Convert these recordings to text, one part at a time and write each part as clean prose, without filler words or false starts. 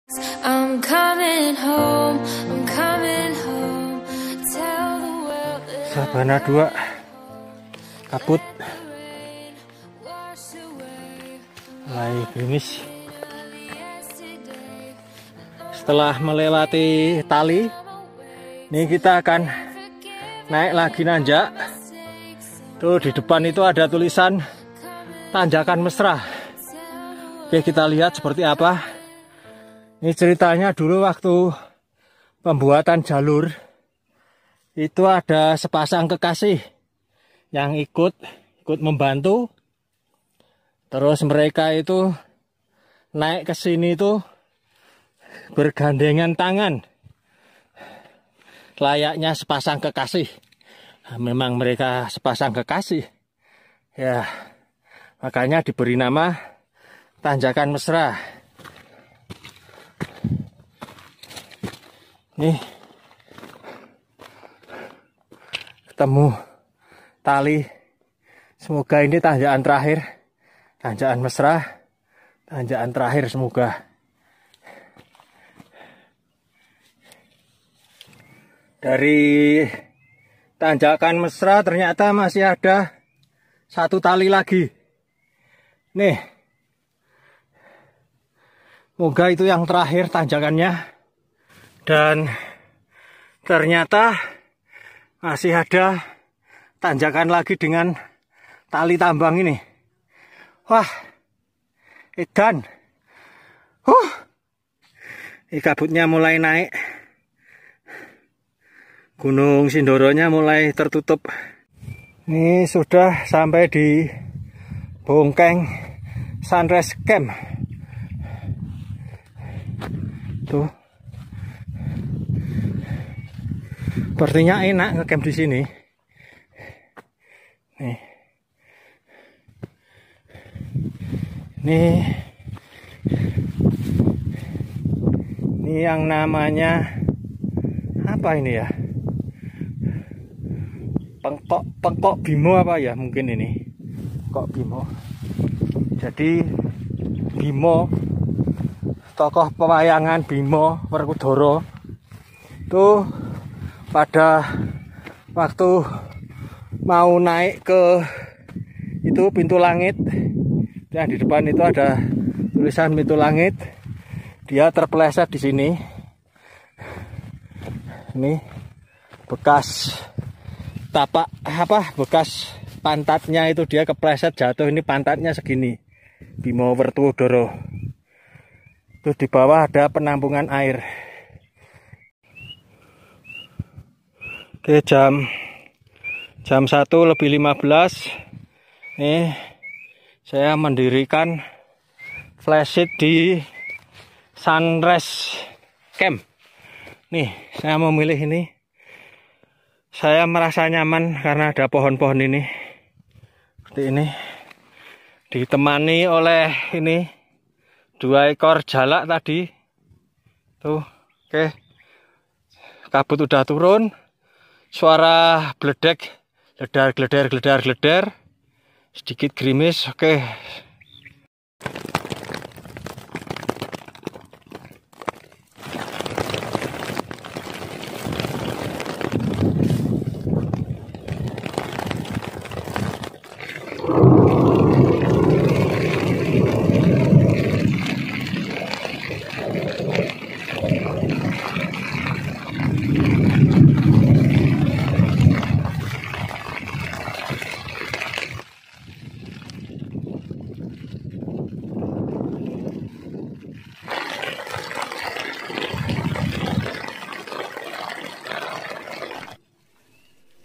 I'm coming home, I'm coming home. Tell the world that Sabana 2 kaput, mulai gerimis. Setelah melewati tali, ini kita akan naik lagi nanjak. Tuh di depan itu ada tulisan Tanjakan Mesra. Oke, kita lihat seperti apa. Ini ceritanya dulu waktu pembuatan jalur itu ada sepasang kekasih yang ikut membantu. Terus mereka itu naik ke sini itu bergandengan tangan, layaknya sepasang kekasih. Nah, memang mereka sepasang kekasih, ya makanya diberi nama Tanjakan Mesra. Nih ketemu tali, semoga ini tanjakan terakhir, tanjakan mesra, tanjakan terakhir semoga. Dari tanjakan mesra ternyata masih ada satu tali lagi. Nih, semoga itu yang terakhir tanjakannya. Dan ternyata masih ada tanjakan lagi dengan tali tambang ini. Wah, edan. Ini kabutnya mulai naik. Gunung Sindoronya mulai tertutup. Ini sudah sampai di Bongkeng Sunrise Camp. Tuh. Sepertinya enak ngecamp di sini. Nih. Ini yang namanya apa ini ya? Pengkok Bimo apa ya mungkin ini? Pengkok Bimo. Jadi Bimo, tokoh pewayangan Bimo Werkudara tuh pada waktu mau naik ke itu pintu langit, yang di depan itu ada tulisan pintu langit, dia terpeleset di sini. Ini bekas tapak bekas pantatnya itu dia kepleset jatuh. Ini pantatnya segini, Bimo Werkudara. Terus di bawah ada penampungan air. Oke, jam 1:15. Nih saya mendirikan flashlight di Sunrise Camp. Nih saya memilih ini. Saya merasa nyaman karena ada pohon-pohon ini. Seperti ini. Ditemani oleh ini 2 ekor jalak tadi. Tuh, oke. Kabut udah turun. Suara bledek, gledar, sedikit gerimis. Oke.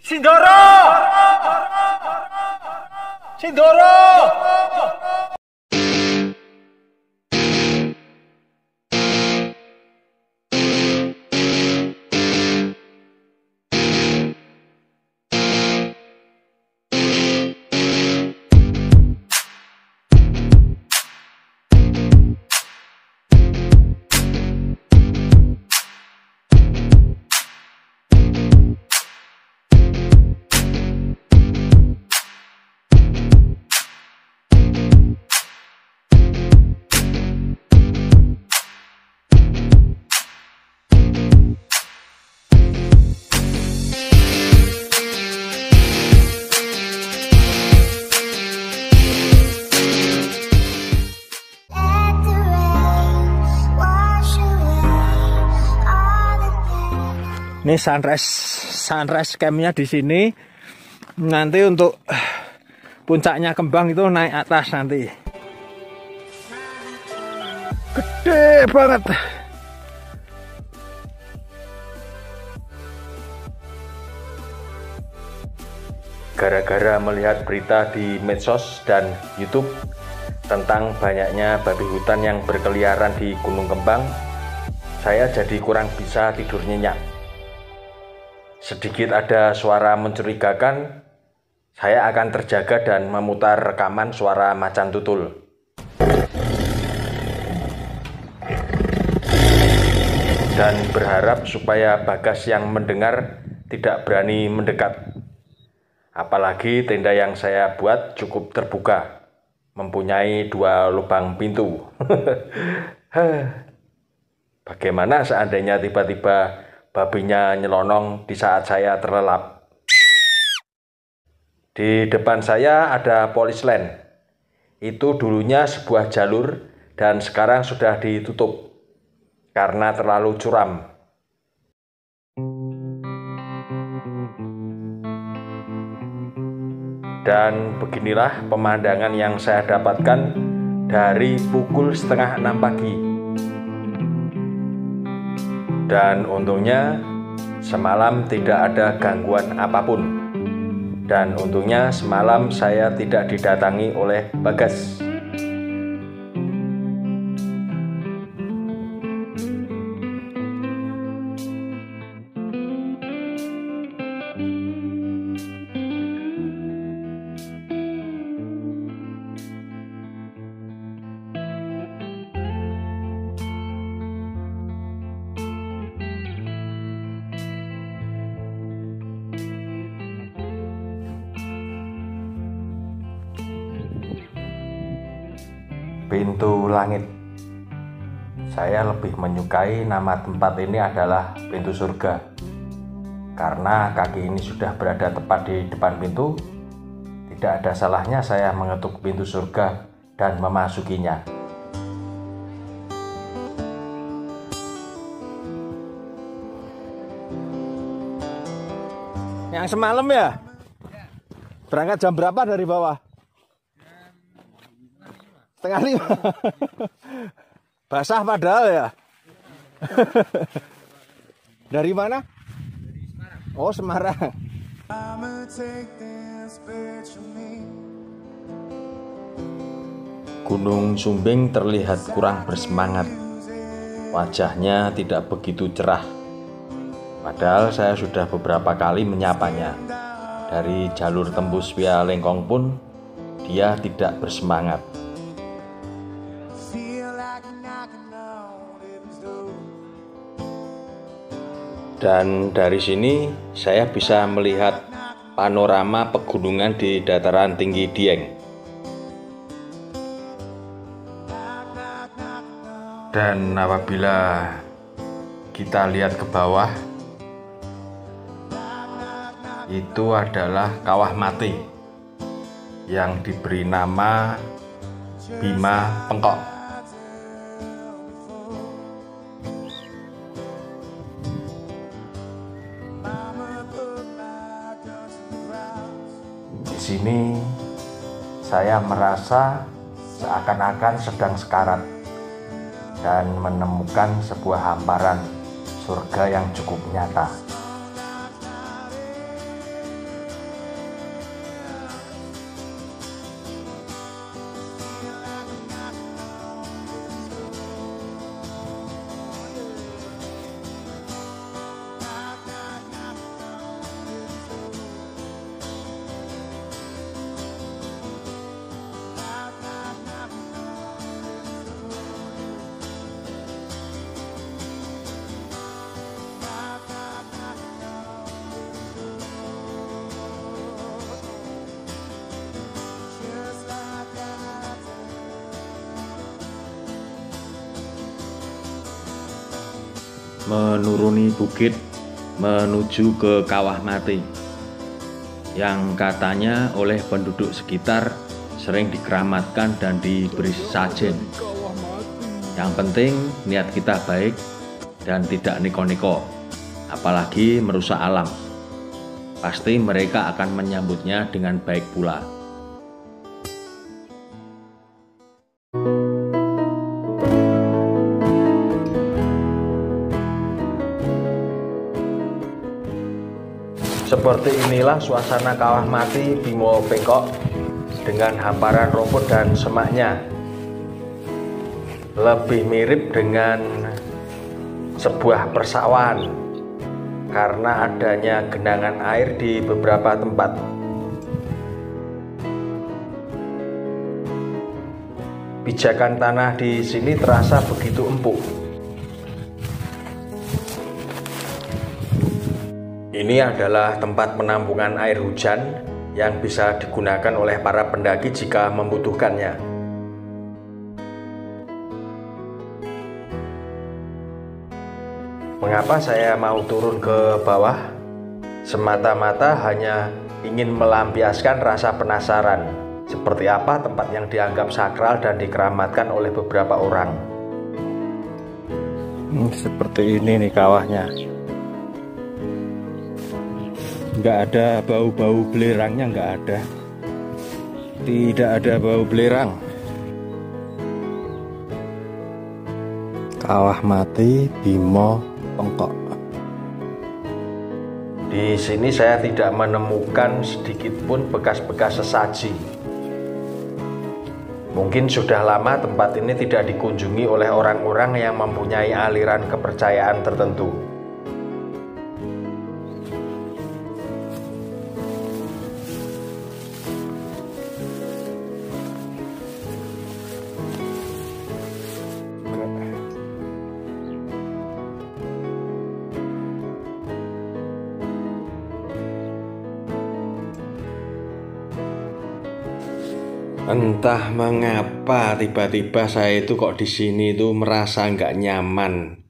Sindoro! Ini sunrise campnya di sini. Nanti untuk puncaknya kembang itu naik atas nanti. Gede banget. Gara-gara melihat berita di medsos dan YouTube tentang banyaknya babi hutan yang berkeliaran di Gunung Kembang, saya jadi kurang bisa tidur nyenyak. Sedikit ada suara mencurigakan, saya akan terjaga dan memutar rekaman suara macan tutul. Dan berharap supaya Bagas yang mendengar tidak berani mendekat. Apalagi tenda yang saya buat cukup terbuka, mempunyai 2 lubang pintu. Bagaimana seandainya tiba-tiba babinya nyelonong di saat saya terlelap? Di depan saya ada police line. Itu dulunya sebuah jalur dan sekarang sudah ditutup karena terlalu curam. Dan beginilah pemandangan yang saya dapatkan dari pukul 5:30 pagi. Dan untungnya semalam tidak ada gangguan apapun. Dan untungnya semalam saya tidak didatangi oleh Bagas. Pintu langit. Saya lebih menyukai nama tempat ini adalah pintu surga. Karena kaki ini sudah berada tepat di depan pintu, tidak ada salahnya saya mengetuk pintu surga dan memasukinya. Yang semalam ya? Berangkat jam berapa dari bawah? 4:30. Basah padahal ya. Dari mana? Dari Semarang. Oh, Semarang. Gunung Sumbing terlihat kurang bersemangat. Wajahnya tidak begitu cerah. Padahal saya sudah beberapa kali menyapanya. Dari jalur tembus via Lengkong pun dia tidak bersemangat. Dan dari sini saya bisa melihat panorama pegunungan di dataran tinggi Dieng. Dan apabila kita lihat ke bawah, itu adalah Kawah Mati yang diberi nama Bima Pengkok. Di sini saya merasa seakan-akan sedang sekarat dan menemukan sebuah hamparan surga yang cukup nyata. Menuruni bukit menuju ke Kawah Mati yang katanya oleh penduduk sekitar sering dikeramatkan dan diberi sajen. Yang penting niat kita baik dan tidak neko-neko. apalagi merusak alam. Pasti mereka akan menyambutnya dengan baik pula. Seperti inilah suasana Kawah Mati Bimo Bengkok dengan hamparan rumput dan semaknya. Lebih mirip dengan sebuah persawahan karena adanya genangan air di beberapa tempat. Pijakan tanah di sini terasa begitu empuk. Ini adalah tempat penampungan air hujan yang bisa digunakan oleh para pendaki jika membutuhkannya. Mengapa saya mau turun ke bawah? Semata-mata hanya ingin melampiaskan rasa penasaran seperti apa tempat yang dianggap sakral dan dikeramatkan oleh beberapa orang. Seperti ini nih kawahnya. Nggak ada bau-bau belerangnya, nggak ada. Tidak ada bau belerang. Kawah Mati Bimo Bengkok. Di sini saya tidak menemukan sedikit pun bekas-bekas sesaji. Mungkin sudah lama tempat ini tidak dikunjungi oleh orang-orang yang mempunyai aliran kepercayaan tertentu. Entah mengapa tiba-tiba saya itu kok di sini itu merasa nggak nyaman.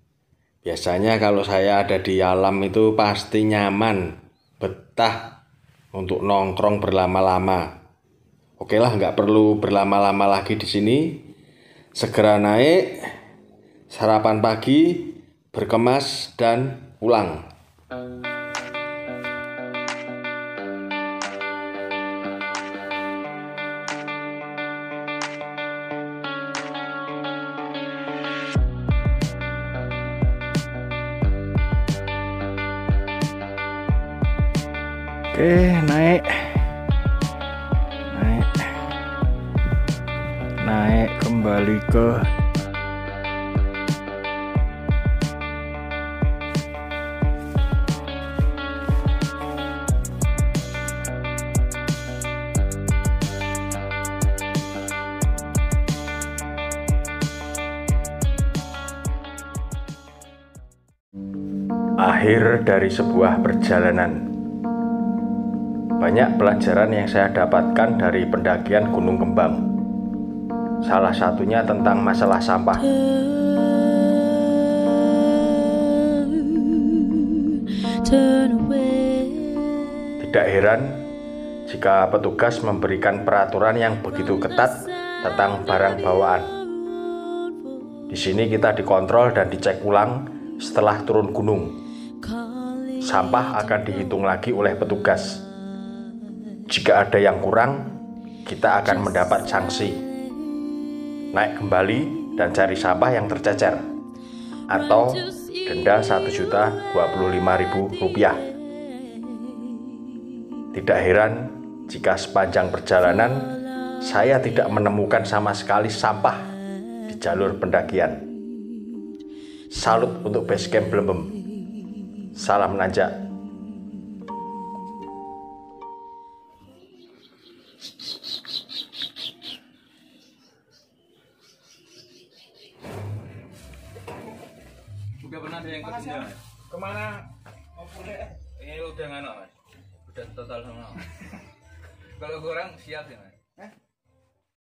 Biasanya kalau saya ada di alam itu pasti nyaman, betah untuk nongkrong berlama-lama. Oke lah, nggak perlu berlama-lama lagi di sini. Segera naik, sarapan pagi, berkemas dan pulang. Oke, naik kembali ke akhir dari sebuah perjalanan. Banyak pelajaran yang saya dapatkan dari pendakian Gunung Kembang. Salah satunya tentang masalah sampah. Tidak heran jika petugas memberikan peraturan yang begitu ketat tentang barang bawaan. Di sini kita dikontrol dan dicek ulang setelah turun gunung. Sampah akan dihitung lagi oleh petugas. Jika ada yang kurang, kita akan mendapat sanksi. Naik kembali dan cari sampah yang tercecer, atau denda Rp1.025.000. Tidak heran jika sepanjang perjalanan saya tidak menemukan sama sekali sampah di jalur pendakian. Salut untuk Basecamp Blembem. Salam nanjak. Udah pernah ada yang ketiga? Kemana? Ini udah nggak, Mas? Udah total sama. Kalau kurang siap ya, Mas?